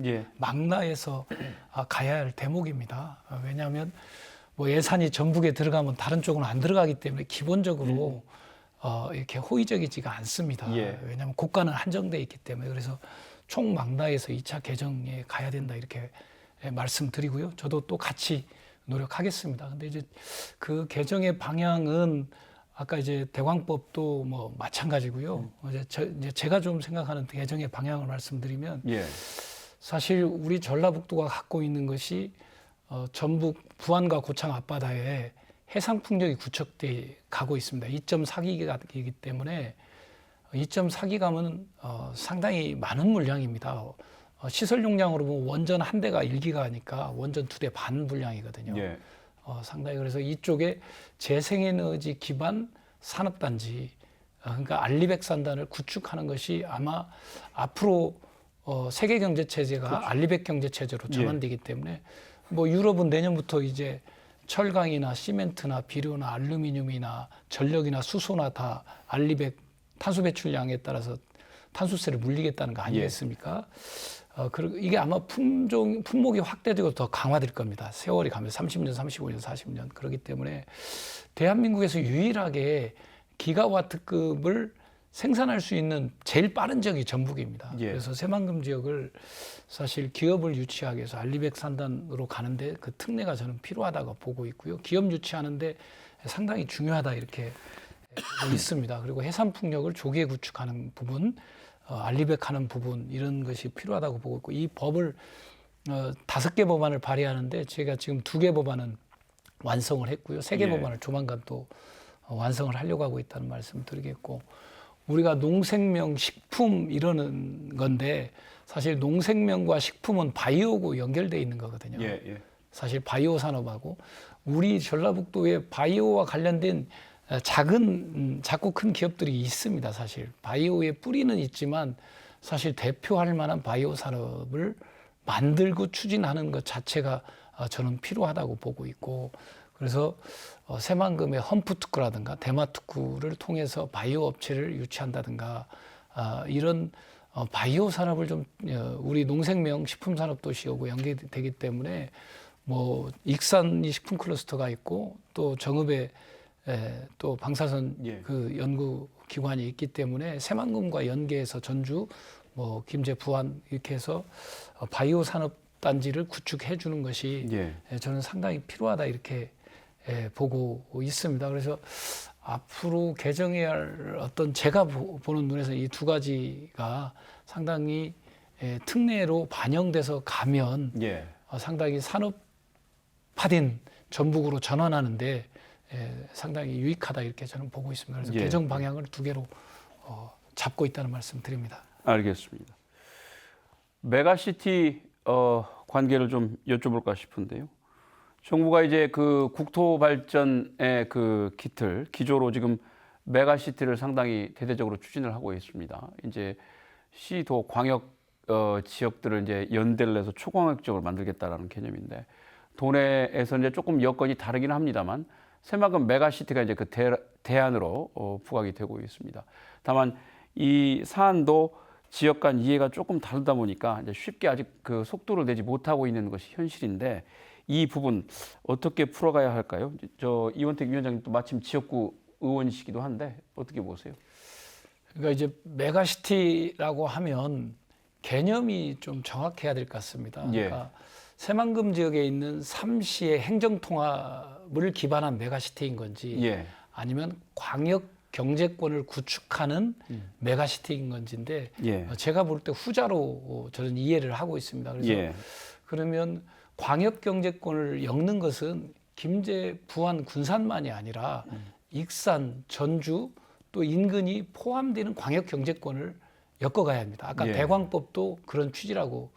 예. 망라해서 가야 할 대목입니다. 왜냐하면 뭐 예산이 전북에 들어가면 다른 쪽은 안 들어가기 때문에 기본적으로 이렇게 호의적이지가 않습니다. 예. 왜냐하면 국가는 한정돼 있기 때문에 그래서 총망라해서 2차 개정에 가야 된다 이렇게 말씀드리고요. 저도 또 같이 노력하겠습니다. 근데 이제 그 개정의 방향은 아까 이제 대광법도 뭐 마찬가지고요. 이제 제가 좀 생각하는 개정의 방향을 말씀드리면 예. 사실 사실 우리 전라북도가 갖고 있는 것이 전북 부안과 고창 앞바다에 해상 풍력이 구축돼 가고 있습니다. 2.4기가이기 때문에 2.4기가면 상당히 많은 물량입니다. 시설 용량으로 보면 원전 한 대가 1기가니까 원전 2대 반 분량이거든요. 예. 상당히 그래서 이쪽에 재생에너지 기반 산업단지, 그러니까 알리백산단을 구축하는 것이 아마 앞으로 세계 경제 체제가 그렇죠. 알리백 경제 체제로 예. 전환되기 때문에 뭐 유럽은 내년부터 이제 철강이나 시멘트나 비료나 알루미늄이나 전력이나 수소나 다 알리백 탄소 배출량에 따라서 탄소세를 물리겠다는 거 아니겠습니까? 그리고 이게 아마 품목이 확대되고 더 강화될 겁니다. 세월이 가면서 30년, 35년, 40년 그렇기 때문에 대한민국에서 유일하게 기가와트급을 생산할 수 있는 제일 빠른 지역이 전북입니다. 예. 그래서 새만금 지역을 사실 기업을 유치하기 위해서 알리백 산단으로 가는데 그 특례가 저는 필요하다고 보고 있고요. 기업 유치하는데 상당히 중요하다 이렇게 보고 있습니다. 그리고 해상 풍력을 조기에 구축하는 부분, 알리백하는 부분 이런 것이 필요하다고 보고 있고 이 법을 5개 법안을 발의하는데 제가 지금 2개 법안은 완성을 했고요. 3개 예. 법안을 조만간 또 완성을 하려고 하고 있다는 말씀 드리겠고 우리가 농생명, 식품 이러는 건데 사실 농생명과 식품은 바이오하고 연결되어 있는 거거든요. 예. 예. 사실 바이오 산업하고 우리 전라북도에 바이오와 관련된 작고 큰 기업들이 있습니다. 사실 바이오의 뿌리는 있지만 사실 대표할 만한 바이오 산업을 만들고 추진하는 것 자체가 저는 필요하다고 보고 있고 그래서 새만금의 험프특구라든가 대마특구를 통해서 바이오 업체를 유치한다든가 이런 바이오 산업을 좀 우리 농생명 식품 산업 도시하고 연계되기 때문에 뭐 익산이 식품 클러스터가 있고 또 정읍에 또 방사선 예. 그 연구 기관이 있기 때문에 새만금과 연계해서 전주 뭐 김제 부안 이렇게 해서 바이오 산업 단지를 구축해 주는 것이 예. 저는 상당히 필요하다 이렇게 보고 있습니다. 그래서 앞으로 개정해야 할 어떤 제가 보는 눈에서 이 2가지가 상당히 특례로 반영돼서 가면 예. 상당히 산업화된 전북으로 전환하는데 상당히 유익하다 이렇게 저는 보고 있습니다. 그래서 예. 개정 방향을 2개로 잡고 있다는 말씀 드립니다. 알겠습니다. 메가시티 관계를 좀 여쭤볼까 싶은데요. 정부가 이제 그 국토 발전의 그 기조로 지금 메가시티를 상당히 대대적으로 추진을 하고 있습니다. 이제 시도 광역 지역들을 이제 연대를 해서 초광역적으로 만들겠다라는 개념인데 도내에서 이제 조금 여건이 다르긴 합니다만 새만금 메가시티가 이제 그 대안으로 부각이 되고 있습니다. 다만 이 사안도 지역 간 이해가 조금 다르다 보니까 이제 쉽게 아직 그 속도를 내지 못하고 있는 것이 현실인데 이 부분 어떻게 풀어가야 할까요? 저 이원택 위원장님 또 마침 지역구 의원이시기도 한데 어떻게 보세요? 그러니까 이제 메가시티라고 하면 개념이 좀 정확해야 될 것 같습니다. 예. 그러니까 새만금 지역에 있는 3시의 행정통합을 기반한 메가시티인 건지 예. 아니면 광역 경제권을 구축하는 메가시티인 건지인데 예. 제가 볼 때 후자로 저는 이해를 하고 있습니다. 그래서 예. 그러면 광역 경제권을 엮는 것은 김제, 부안, 군산만이 아니라 익산, 전주 또 인근이 포함되는 광역 경제권을 엮어가야 합니다. 아까 예. 대광법도 그런 취지라고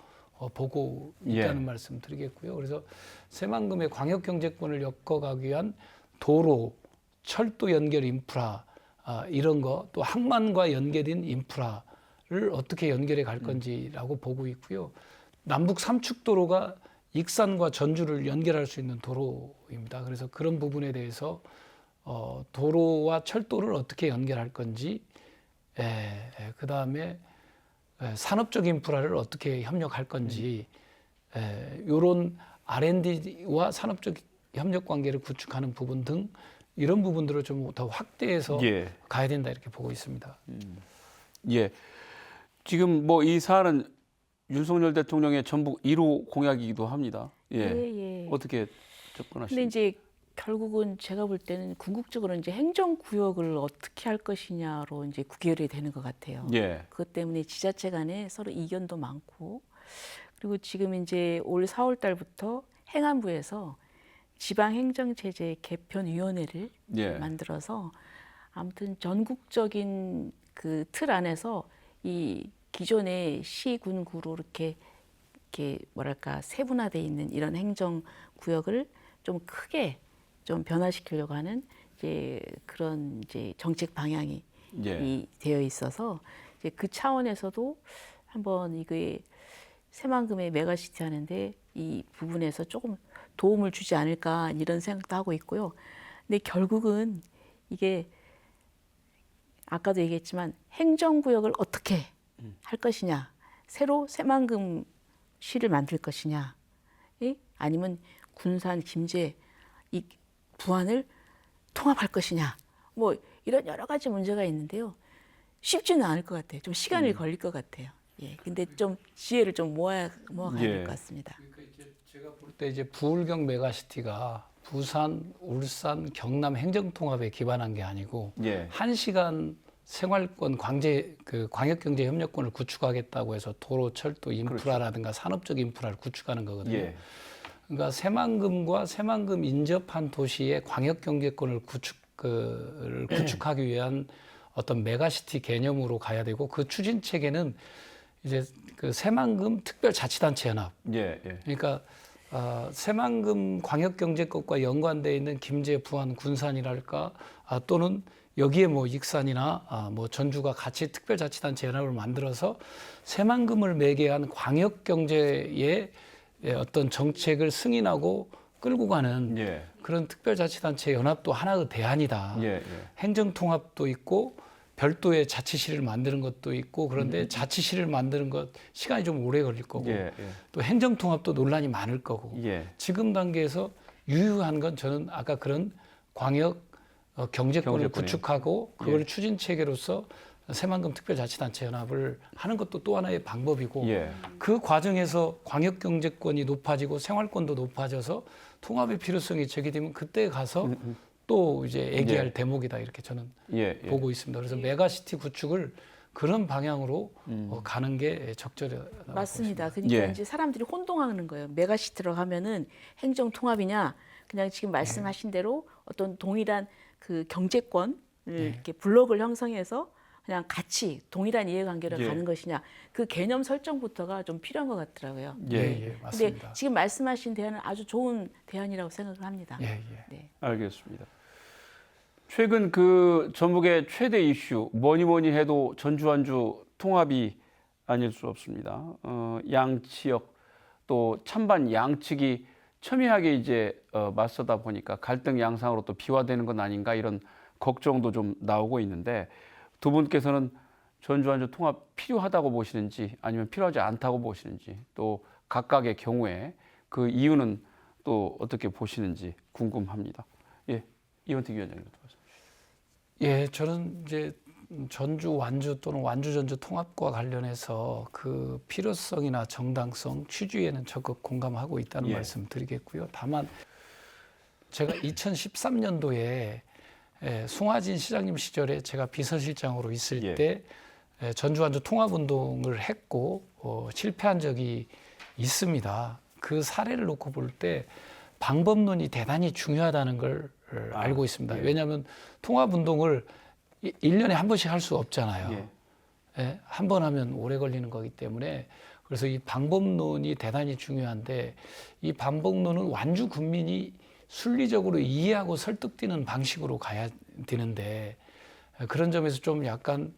보고 있다는 예. 말씀 드리겠고요. 그래서 새만금의 광역 경제권을 엮어가기 위한 도로, 철도 연결 인프라 이런 거 또 항만과 연계된 인프라를 어떻게 연결해 갈 건지라고 보고 있고요. 남북 삼축도로가 익산과 전주를 연결할 수 있는 도로입니다. 그래서 그런 부분에 대해서 도로와 철도를 어떻게 연결할 건지, 그 다음에 산업적 인프라를 어떻게 협력할 건지, 이런 R&D와 산업적 협력 관계를 구축하는 부분 등 이런 부분들을 좀 더 확대해서 예. 가야 된다 이렇게 보고 있습니다. 예. 지금 뭐 이 사안은 윤석열 대통령의 전북 1호 공약이기도 합니다. 예. 예, 예. 어떻게 근데 접근하십니까? 이제 결국은 제가 볼 때는 궁극적으로 이제 행정구역을 어떻게 할 것이냐로 이제 구결이 되는 것 같아요. 예. 그것 때문에 지자체 간에 서로 이견도 많고, 그리고 지금 이제 올 4월 달부터 행안부에서 지방행정체제 개편위원회를 예. 만들어서 아무튼 전국적인 그 틀 안에서 이 기존의 시, 군, 구로 이렇게 뭐랄까 세분화되어 있는 이런 행정구역을 좀 크게 좀 변화시키려고 하는 이제 그런 이제 정책 방향이 예. 되어 있어서 이제 그 차원에서도 한번 이게 새만금의 메가시티 하는데 이 부분에서 조금 도움을 주지 않을까 이런 생각도 하고 있고요. 근데 결국은 이게 아까도 얘기했지만 행정구역을 어떻게 할 것이냐, 새로 새만금 시를 만들 것이냐, 아니면 군산, 김제, 이 부안을 통합할 것이냐, 뭐 이런 여러 가지 문제가 있는데요. 쉽지는 않을 것 같아요. 좀 시간이 걸릴 것 같아요. 예, 근데 좀 지혜를 좀 모아가야 될 것 같습니다. 그러니까 이제 제가 볼 때 이제 부울경 메가시티가 부산, 울산, 경남 행정통합에 기반한 게 아니고 예. 1시간 생활권 광역경제 협력권을 구축하겠다고 해서 도로, 철도 인프라라든가 산업적 인프라를 구축하는 거거든요. 예. 그러니까 새만금과 새만금 인접한 도시의 광역경제권을 구축하기 위한 어떤 메가시티 개념으로 가야 되고 그 추진 체계는 이제 그 새만금 특별자치단체 연합. 예. 예. 그러니까 새만금 광역경제권과 연관되어 있는 김제, 부안, 군산이랄까 또는 여기에 뭐 익산이나 뭐 전주가 같이 특별자치단체 연합을 만들어서 새만금을 매개한 광역경제의 어떤 정책을 승인하고 끌고 가는 예. 그런 특별자치단체 연합도 하나의 대안이다. 예. 예. 행정통합도 있고 별도의 자치시를 만드는 것도 있고 그런데 자치시를 만드는 것 시간이 좀 오래 걸릴 거고 예. 예. 또 행정통합도 논란이 많을 거고 예. 지금 단계에서 유효한 건 저는 아까 그런 광역 경제권을 경제권이요. 구축하고 그걸 예. 추진 체계로서 새만금 특별자치단체 연합을 하는 것도 또 하나의 방법이고 예. 그 과정에서 광역 경제권이 높아지고 생활권도 높아져서 통합의 필요성이 제기되면 그때 가서 또 이제 얘기할 대목이다 이렇게 저는 예. 예. 보고 있습니다. 그래서 메가시티 구축을 그런 방향으로 가는 게 적절하다고 맞습니다. 보십니다. 그러니까 예. 이제 사람들이 혼동하는 거예요. 메가시티로 하면은 행정 통합이냐, 그냥 지금 말씀하신 대로 어떤 동일한 그 경제권을 이렇게 블록을 형성해서 그냥 같이 동일한 이해관계를 예. 가는 것이냐 그 개념 설정부터가 좀 필요한 것 같더라고요. 예. 예, 근데 맞습니다. 지금 말씀하신 대안은 아주 좋은 대안이라고 생각을 합니다. 예, 예. 네. 알겠습니다. 최근 그 전북의 최대 이슈 뭐니 해도 전주완주 통합이 아닐 수 없습니다. 양치역 또 찬반 양측이 첨예하게 이제 맞서다 보니까 갈등 양상으로 또 비화되는 건 아닌가 이런 걱정도 좀 나오고 있는데 두 분께서는 전주완주 통합 필요하다고 보시는지 아니면 필요하지 않다고 보시는지 또 각각의 경우에 그 이유는 또 어떻게 보시는지 궁금합니다. 예, 이원택 위원장님부터 말씀 주시죠. 예, 저는 이제 전주 완주 또는 완주 전주 통합과 관련해서 그 필요성이나 정당성 취지에는 적극 공감하고 있다는 예. 말씀 드리겠고요. 다만 제가 2013년도에 송하진 시장님 시절에 제가 비서실장으로 있을 예. 때 전주 완주 통합 운동을 했고 실패한 적이 있습니다. 그 사례를 놓고 볼 때 방법론이 대단히 중요하다는 걸 알고 있습니다. 예. 왜냐하면 통합 운동을 1년에 한 번씩 할 수 없잖아요. 예. 예, 한 번 하면 오래 걸리는 거기 때문에 그래서 이 방법론이 대단히 중요한데 이 방법론은 완주 국민이 순리적으로 이해하고 설득되는 방식으로 가야 되는데 그런 점에서 좀 약간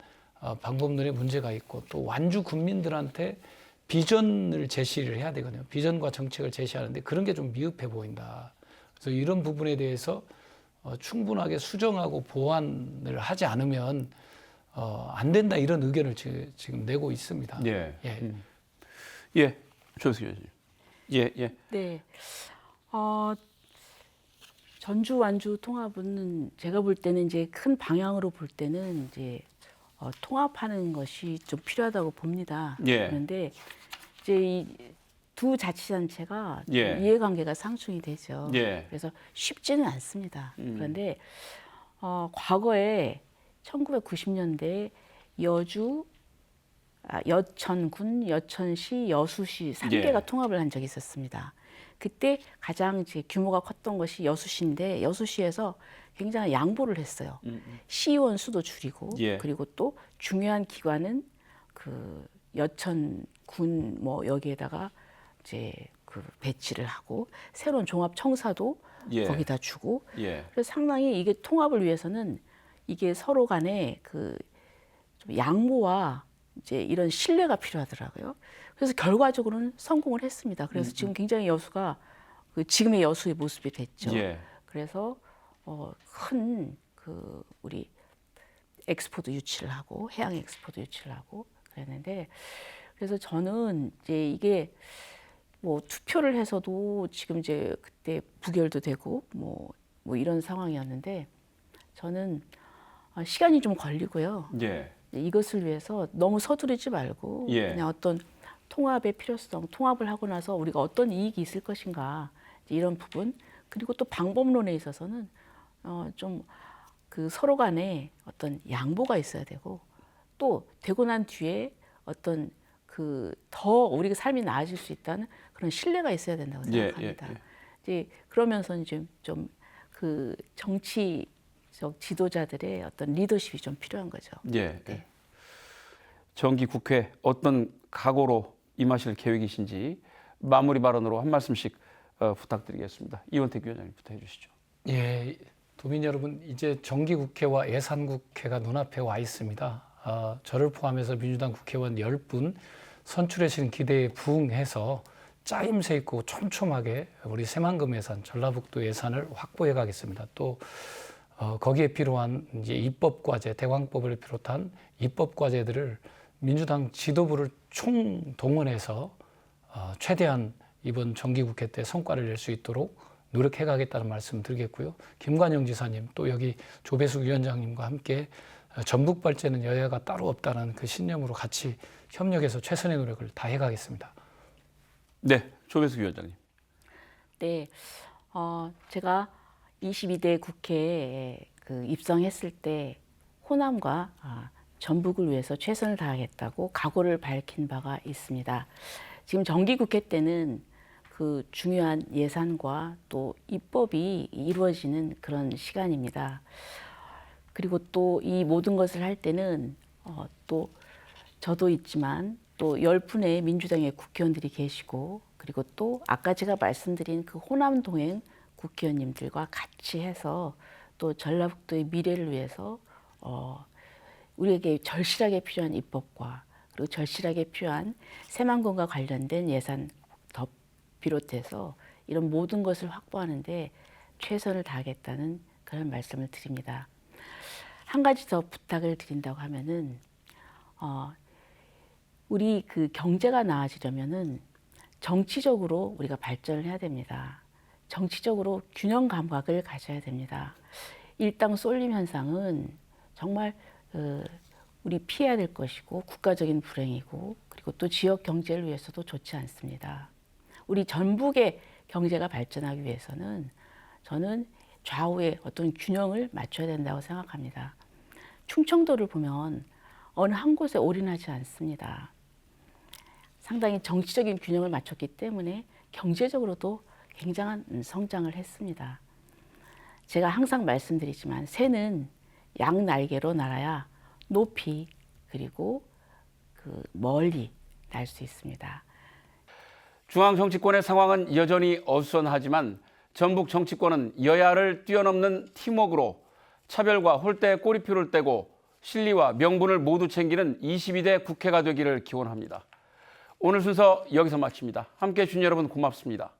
방법론에 문제가 있고 또 완주 국민들한테 비전을 제시를 해야 되거든요. 비전과 정책을 제시하는데 그런 게 좀 미흡해 보인다. 그래서 이런 부분에 대해서 충분하게 수정하고 보완을 하지 않으면 안 된다 이런 의견을 지금 내고 있습니다. 예. 예. 예. 조수 위원장님. 예, 예. 네. 전주 완주 통합은 제가 볼 때는 이제 큰 방향으로 볼 때는 이제 통합하는 것이 좀 필요하다고 봅니다. 예. 그런데 이제 이 두 자치단체가 좀 예. 이해관계가 상충이 되죠. 예. 그래서 쉽지는 않습니다. 그런데 과거에 1990년대 여천군, 여천시, 여수시 3개가 예. 통합을 한 적이 있었습니다. 그때 가장 이제 규모가 컸던 것이 여수시인데 여수시에서 굉장히 양보를 했어요. 시의원 수도 줄이고 예. 그리고 또 중요한 기관은 그 여천군 뭐 여기에다가 이제 그 배치를 하고 새로운 종합 청사도 예. 거기다 주고 예. 그래서 상당히 이게 통합을 위해서는 이게 서로 간에 그 좀 양보와 이제 이런 신뢰가 필요하더라고요. 그래서 결과적으로는 성공을 했습니다. 그래서 지금 굉장히 여수가 그 지금의 여수의 모습이 됐죠. 예. 그래서 큰 그 우리 엑스포도 유치를 하고 해양 엑스포도 유치를 하고 그랬는데 그래서 저는 이제 이게 뭐 투표를 해서도 지금 이제 그때 부결도 되고 뭐 이런 상황이었는데 저는 시간이 좀 걸리고요. 예. 이것을 위해서 너무 서두르지 말고 예. 그냥 어떤 통합의 필요성, 통합을 하고 나서 우리가 어떤 이익이 있을 것인가 이런 부분 그리고 또 방법론에 있어서는 좀 그 서로 간에 어떤 양보가 있어야 되고 또 되고 난 뒤에 어떤 그 더 우리가 삶이 나아질 수 있다는 그런 신뢰가 있어야 된다고 생각합니다. 예. 이제 그러면서 이제 좀 그 정치적 지도자들의 어떤 리더십이 좀 필요한 거죠. 예. 네. 정기 국회 어떤 각오로 임하실 계획이신지 마무리 발언으로 한 말씀씩 부탁드리겠습니다. 이원택 위원장님부터 해주시죠. 예, 도민 여러분, 이제 정기국회와 예산국회가 눈앞에 와 있습니다. 저를 포함해서 민주당 국회의원 10분 선출하신 기대에 부응해서 짜임새 있고 촘촘하게 우리 새만금 예산, 전라북도 예산을 확보해 가겠습니다. 또 거기에 필요한 이제 입법과제, 대광법을 비롯한 입법과제들을 민주당 지도부를 총동원해서 최대한 이번 정기국회 때 성과를 낼 수 있도록 노력해 가겠다는 말씀 드리겠고요. 김관영 지사님 또 여기 조배숙 위원장님과 함께 전북 발전은 여야가 따로 없다는 그 신념으로 같이 협력해서 최선의 노력을 다해 가겠습니다. 네, 조배숙 위원장님. 네, 제가 22대 국회에 그 입성했을 때 호남과 전북을 위해서 최선을 다하겠다고 각오를 밝힌 바가 있습니다. 지금 정기국회 때는 그 중요한 예산과 또 입법이 이루어지는 그런 시간입니다. 그리고 또 이 모든 것을 할 때는 또 저도 있지만 또 10분의 민주당의 국회의원들이 계시고 그리고 또 아까 제가 말씀드린 그 호남 동행 국회의원님들과 같이 해서 또 전라북도의 미래를 위해서 우리에게 절실하게 필요한 입법과 그리고 절실하게 필요한 새만금과 관련된 예산 더 비롯해서 이런 모든 것을 확보하는데 최선을 다하겠다는 그런 말씀을 드립니다. 한 가지 더 부탁을 드린다고 하면은 우리 그 경제가 나아지려면은 정치적으로 우리가 발전을 해야 됩니다. 정치적으로 균형 감각을 가져야 됩니다. 일당 쏠림 현상은 정말 우리 피해야 될 것이고 국가적인 불행이고 그리고 또 지역 경제를 위해서도 좋지 않습니다. 우리 전북의 경제가 발전하기 위해서는 저는 좌우의 어떤 균형을 맞춰야 된다고 생각합니다. 충청도를 보면 어느 한 곳에 올인하지 않습니다. 상당히 정치적인 균형을 맞췄기 때문에 경제적으로도 굉장한 성장을 했습니다. 제가 항상 말씀드리지만 새는 양 날개로 날아야 높이 그리고 멀리 날 수 있습니다. 중앙 정치권의 상황은 여전히 어수선하지만 전북 정치권은 여야를 뛰어넘는 팀워크로 차별과 홀대 꼬리표를 떼고 실리와 명분을 모두 챙기는 22대 국회가 되기를 기원합니다. 오늘 순서 여기서 마칩니다. 함께해 주신 여러분 고맙습니다.